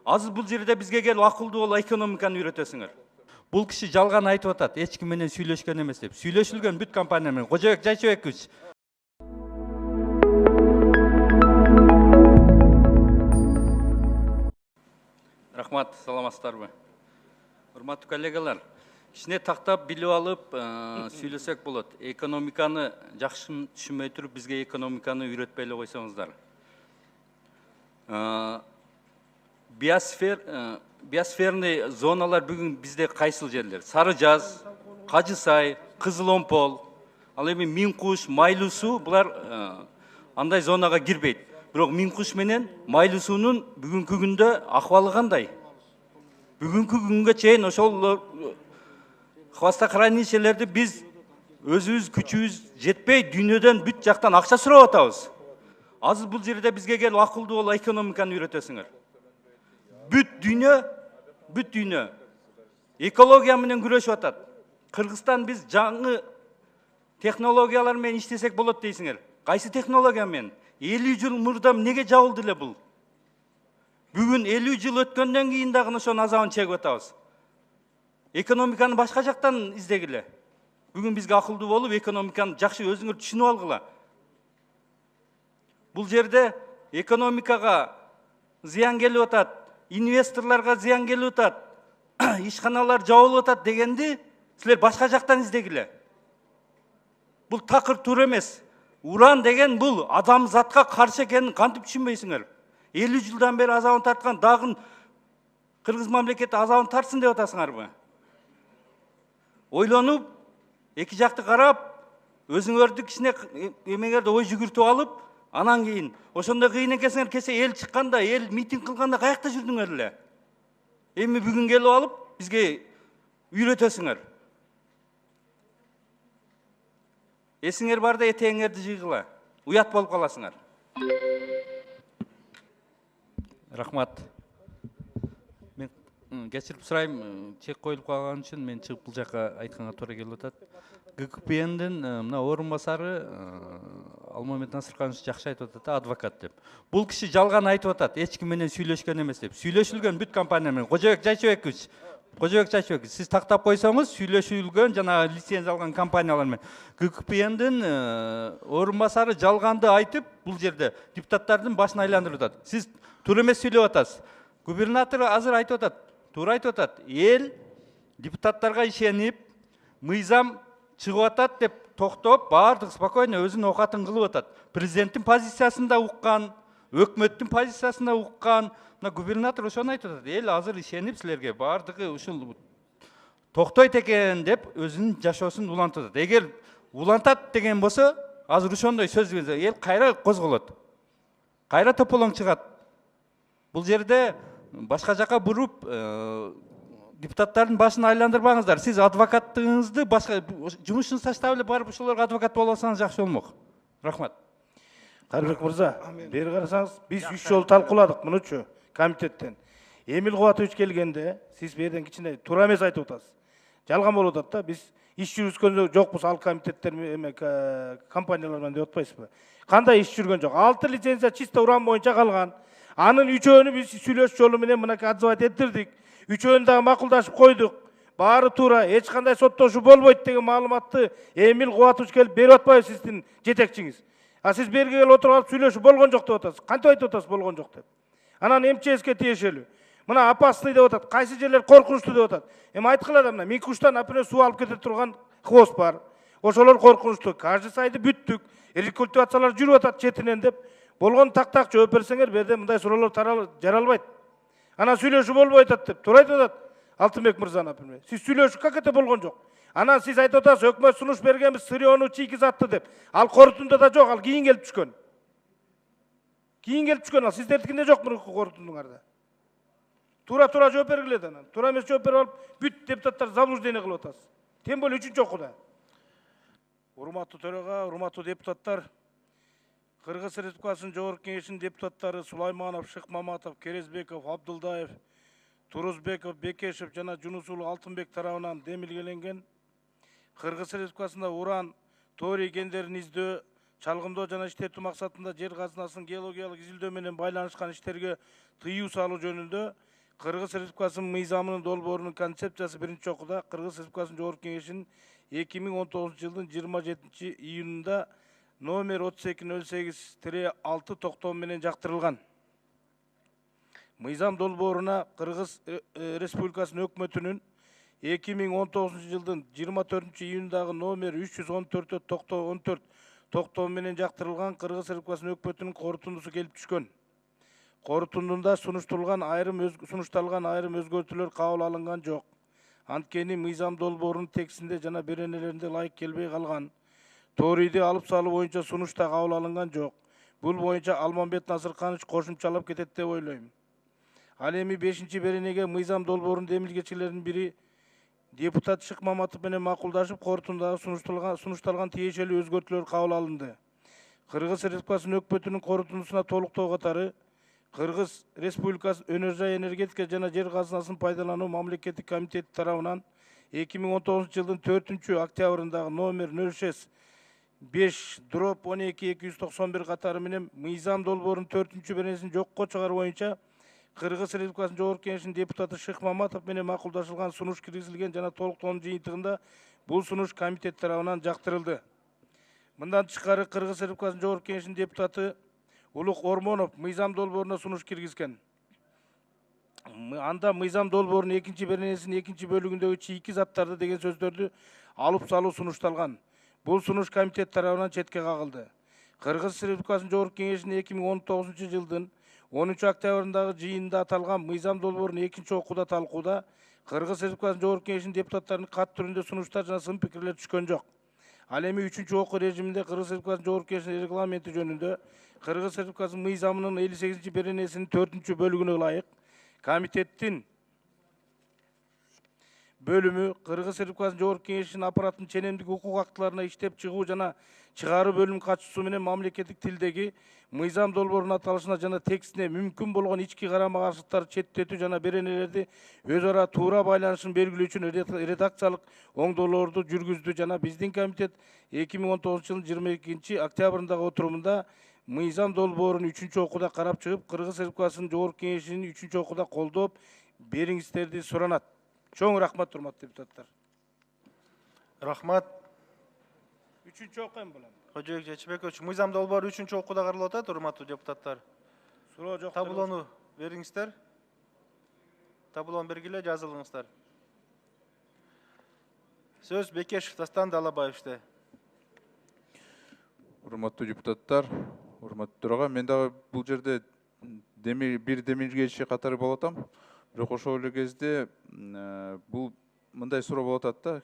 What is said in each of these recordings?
Азыр бул жерде бизге келип акылдуу бол экономиканы үйрөтөсүңөр. Бул киши жалган айтып атат, эч ким менен сүйлөшкөн эмес деп. Сүйлөшүлгөн бүт компания менен. Кожобек Жайчыбекович. Рахмат, саламатсыздарбы? Урматтуу коллегалар, кичине тактап билип алып сүйлөсөк болот. Экономиканы жакшы түшүнбөй туруп, бизге экономиканы үйрөтпөй эле койсоңуздар. Биосферный зоналар бүгүн бизде кайсыл жерлер? Сары Жаз, Кажы Сай, Кызыл Омпол, ал эми Миңкуш, Майлуу суу булар андай зонага кирбейт. Бирок Миңкуш менен Майлуу суунун бүгүнкү күндө акыбалы кандай? Бүгүнкү күнгө чейин ошол хвостохранилищелерди биз өзүбүз күчүбүз жетпей, дүйнөдөн бүт жактан акча сурап атабыз. Азыр бул жерде бизге келип акылдуу бол экономиканы үйрөтөсүңөр. Бүт дүйнө экология менен күрөшүп атат. Кыргызстан биз жаңы технологиялар менен иштесек болот дейсиңер. Кайсы технология менен? 50 жыл мурда неге жабылды эле бул? Бүгүн 50 жыл өткөндөн кийин дагы ошонун азабын чегип атабыз. Экономиканы башка жактан издегиле. Бүгүн бизге акылдуу болуп, экономиканы жакшы өзүңөр түшүнүп алгыла. Бул жерде экономикага зыян келип атат, инвесторлорго зыян келип атат, ишканалар жабылып атат дегенди силер башка жактан издегиле. Бул такыр туура эмес. Уран деген бул адамзатка каршы экенин кантип түшүнбөйсүңөр? 50 жылдан бери азабын тарткан дагы Кыргыз мамлекети азабын тартсын деп атасыңарбы? Ойлонуп, эки жакты карап, өзүңөрдү кичине эмеңерди ой жүгүртүп алып, анан кийин ошондой кыйын экенсиңер, кесе эл чыкканда, эл митинг кылганда каякта жүрдүңөр эле? Эми бүгүн келип алып, бизге үйрөтөсүңөр. Эсиңер барда этеңерди жыйгыла. Уят болуп каласыңар. Рахмат. Мен кечирип сурайм, чек коюлуп калган үчүн мен чыгып бул жака айтканга туура келип атат. ГКПНдин мына орун басары Алмамет Насырканович жакшы айтып атат, адвокат деп. Бул киши жалган айтып атат, эч ким менен сүйлөшкөн эмес деп. Сүйлөшүлгөн бүт компания менен. Кожобек Жайчыбекович, сиз тактап койсоңуз, сүйлөшүлгөн жана лицензия алган компаниялар менен. ГКПНдин орун басары жалганды айтып, бул жерде депутаттардын башын айландырып атат. Сиз туура эмес сүйлөп атасыз. Губернатор азыр айтып атат, туура айтып атат. Эл депутаттарга ишенип, мыйзам чыгып атат деп токтоп, баардык спокойно өзүнүн оокатын кылып атат. Президенттин позициясын да уккан, өкмөттүн позициясын да уккан. Мына губернатор ошону айтып атат. Эл азыр ишенип силерге баардыгы ушул токтойт экен деп өзүнүн жашоосун улантып атат. Эгер улантат деген болсо, азыр ошондой сөз берсе, эл кайра козголот. Кайра тополоң чыгат. Бул жерде башка жака буруп, депутаттардын башын айландырбаңыздар. Сиз адвокаттыгыңызды башка жумушуңузду таштап эле барып ошолорго адвокат боло алсаңыз жакшы болмок. Рахмат. Карыбек мырза, бери карасаңыз, биз 3 жолу талкууладык мунучу комитеттен. Эмил Кубатович келгенде, сиз берден кичине туура эмес айтып атасыз. Жалган болуп атат да, биз иш жүргүзгөндө жокпуз ал комитеттер компаниялар менен деп атпайсызбы? Кандай иш жүргөн жок? 6 лицензия чисто уран боюнча калган. Анын 3-өөнү биз сүйлөш жолу менен мынакей отзывать этtirdik. 3-өөнү дагы макулдашып койдук. Баары туура, эч кандай соттошуу болбойт деген маалыматты Эмил Кубатович келип берип атпайбы сиздин жетекчиңиз? А сиз берге келип отуруп алып сүйлөшүү болгон жок деп атасыз. Кантип айтып атасыз болгон жок деп? Анан МЧСке тиешелүү. Мына опасный деп атат, кайсы жерлер коркунучтуу деп атат. Эми айткыла да, мына Миңкуштан например суу алып кете турган хвост бар. Ошолор коркунучтуу. Кажы Сайды бүттүк. Рекультивациялар жүрүп атат четинен деп. Болгон так жооп берсеңер, берде мындай суроолор жаралбайт. Анан сүйлөшүү болбой атат деп. Туура айтып атат Алтынбек мырза, например. Сиз сүйлөшүү как это болгон жок? Анан сиз айтып атасыз, өкмөт сунуш бергенбиз сырьёну чийки затты деп. Ал корутунда да жок, ал кийин келип түшкөн. Ал сиздердикинде жок мурунку корутундуңарда. Тура жооп бергиле да анан. Тура эмес жооп берип алып, бүт депутаттар заблуждение кылып атасыз. Тем более үчүнчү окууда. Урматтуу төрага, урматтуу депутаттар, Кыргыз Республикасынын Жогорку Кеңешинин депутаттары Сулайманов, Шыкмаматов, Керезбеков, Абдулдаев, Турузбеков, Бекешев жана Жунус уулу Алтынбек тарабынан демилгеленген Кыргыз Республикасында уран, торий кендерин издөө, чалгындоо жана иштетүү максатында жер казынасын геологиялык изилдөө менен байланышкан иштерге тыюу салуу жөнүндө Кыргыз Республикасынын мыйзамынын долбоорунун концепциясы биринчи окууда Кыргыз Республикасынын Жогорку Кеңешинин 2019 жылдын 27 июнунда номер 3208-6 токтому менен жактырылган. Мыйзам долбооруна Кыргыз Республикасынын өкмөтүнүн 2019 жылдын 24 июндагы номер 314-14 токтому менен жактырылган Кыргыз Республикасынын өкмөтүнүн корутундусу келип түшкөн. Корутундуда сунушталган айрым өзгөртүүлөр кабыл алынган жок. Анткени мыйзам долбоорунун текстинде жана беренелеринде ылайык келбей калган. Торийди алып салуу боюнча сунуш да кабыл алынган жок. Бул боюнча Алмамбет Насырканович кошумчалап кетет деп ойлойм. Ал эми 5-беренеге мыйзам долбоорунун демилгечилеринин бири депутат Шык Маматов менен макулдашып, корутундагы сунушталган тиешелүү өзгөртүүлөр кабыл алынды. Кыргыз Республикасынын өкмөтүнүн корутундусуна толуктоо катары Кыргыз Республикасы Өнөр жай энергетика жана жер казынасын пайдалануу мамлекеттик комитети тарабынан 2019 жылдын 4 октябрындагы номер 06-5/12-291 катары менен мыйзам долбоорунун 4-беренесин жокко чыгаруу боюнча Кыргыз Республикасынын Жогорку Кеңешинин депутаты Шык Маматов менен макулдашылган сунуш киргизилген жана толуктоонун жыйынтыгында бул сунуш комитет тарабынан жактырылды. Мындан тышкары Кыргыз Республикасынын Жогорку Кеңешинин депутаты Улук Ормонов мыйзам долбооруна сунуш киргизген. Анда мыйзам долбоорунун 2-беренесинин 2-бөлүгүндөгү чийки заттарды деген сөздөрдү алып салуу сунушталган. Бул сунуш комитет тарабынан четке кагылды. Кыргыз Республикасынын Жогорку Кеңешинин 2019 жылдын 10 октябрындагы жыйынында аталган мыйзам долбоорун 2-окууда талкууда Кыргыз Республикасынын Жогорку Кеңешинин депутаттарынын кат түрүндө сунуштар жана сын пикирлер түшкөн жок. Ал эми 3-окуу режиминде Кыргыз Республикасынын Жогорку Кеңешинин регламенти жөнүндө Кыргыз Республикасынын мыйзамынын 58-беренесинин 4-бөлүгүнө ылайык комитеттин бөлүмү Кыргыз Республикасынын Жогорку Кеңешинин аппараттын ченемдик укук актыларына иштеп чыгуу жана чыгаруу бөлүм катчысуу менен мамлекеттик тилдеги мыйзам долбоорунун аталышына жана текстине мүмкүн болгон ички карама-каршылыктарды четтетүү жана беренелерди өз ара туура байланышын белгилөө үчүн редакциялык оңдоолорду жүргүздү жана биздин комитет 2019 жылдын 22 октябрындагы отурумунда мыйзам долбоорун 3-окууда карап чыгып, Кыргыз Республикасынын Жогорку Кеңешинин 3-окууда колдоп бериңиздерди суранат. Чоң рахмат, урматтуу депутаттар. Рахмат. 3-окуу эми болом. Кожоек Жечибекович, мыйзам долбоору 3-окууда каралып атат, урматтуу депутаттар. Суроо жок. Табулону бериңиздер. Табулону бергиле, жазылыңыздар. Сөз Бекешев Дастан Далабаевичте. Урматтуу депутаттар, урматтуу төрага, мен дагы бул жерде бир демилгечи катары болуп атам. Бирок ошол эле кезде бул мындай суроо болуп атат да.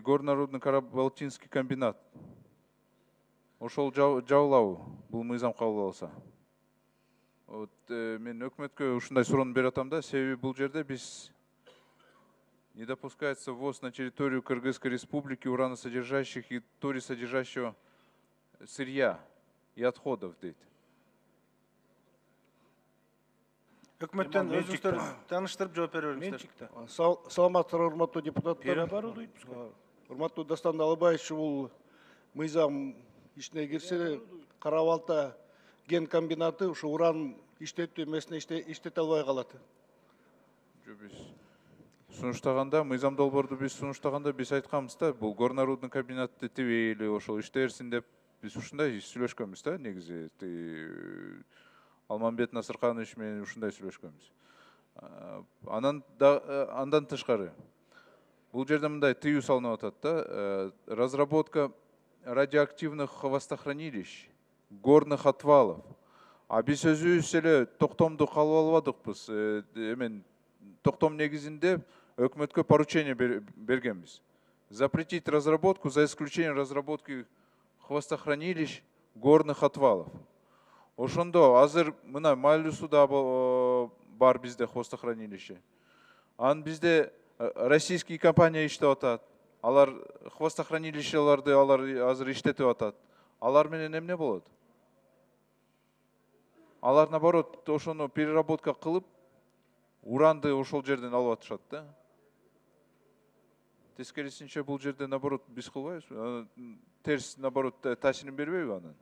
Горнорудный Карабалтинский комбинат. Ошол жабылабы бул мыйзам кабыл алса? Мен өкмөткө ушундай суроону берип атам да, себеби бул жерде биз не допускается ввоз на территорию Кыргызской Республики ураносодержащих и торисодержащего сырья и отходов дейт. Өкмөттөн өзүңүздөр тааныштырып жооп бере бериңиздер. Саламатсыздар, урматтуу депутаттар. Бере баруу дейт бизге. Урматтуу Дастан Далабаевич, бул мыйзам ишине кирсе, Кара-Балта ген комбинаты ушу уран иштетүү эмесине иштете албай калат. Биз сунуштаганда, мыйзам долбоорду биз сунуштаганда биз айтканбыз да, бул горнорудный комбинатты тибейли, ошол иштерсин деп биз ушундай сүйлөшкөнбүз да, негизи. Алмамбет Насырканович менен ушундай сүйлөшкөнбүз. Андан тышкары бул жерде мындай тыюу салынып атат да, разработка радиоактивных хвостохранилищ, горных отвалов. А биз өзүбүз эле токтомду кабыл албадыкпыз. Эмен токтом негизинде өкмөткө поручение бергенбиз. Запретить разработку за исключением разработки хвостохранилищ, горных отвалов. Ошондо азыр мына Майлюсуда бар бизде хвостохранилище. Анан бизде российский компания иштеп атат. Алар хвостохранилищелерди алар азыр иштетип атат. Алар менен эмне болот? Алар наоборот ошону переработка кылып, уранды ошол жерден алып атышат да. Тескерисинче бул жерде наоборот биз кылбайбызбы? Терс наоборот таасирин бербейби анан?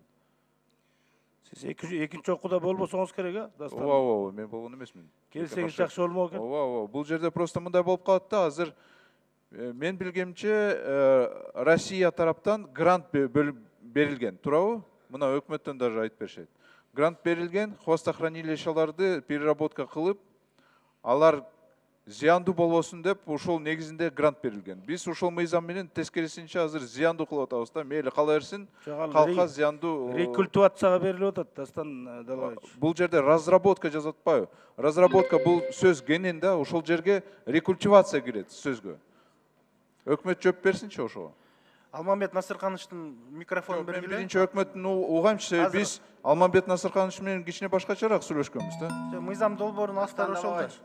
Сиз экинчи окууда болбосоңуз керек, а, Дастан? ооба, мен болгон эмесмин. Келсеңиз жакшы болмок экен. Ооба. Бул жерде просто мындай болуп калат да, азыр мен билгемче Россия тараптан грант берилген, туурабы? Мына өкмөттөн даже айтып беришет. Грант берилген, хвостохранилищаларды переработка кылып, алар зыяндуу болбосун деп ушул негизинде грант берилген. Биз ушул мыйзам менен тескерисинче азыр зыяндуу кылып атабыз да, мейли кала берсин, калкка зыяндуу. Рекультивацияга берилип атат, Дастан Далаевич. Бул жерде разработка жазып атпайбы? Разработка бул сөз кенен да, ошол жерге рекультивация кирет сөзгө. Өкмөт жооп берсинчи ошого. Алмамбет Насыркановичтин микрофонун Мен бергиле. биринчи өкмөттүн угамчы, биз Алмамбет Насырканович менен кичине башкачараак сүйлөшкөнбүз да. Мыйзам долбоорун автор ошол.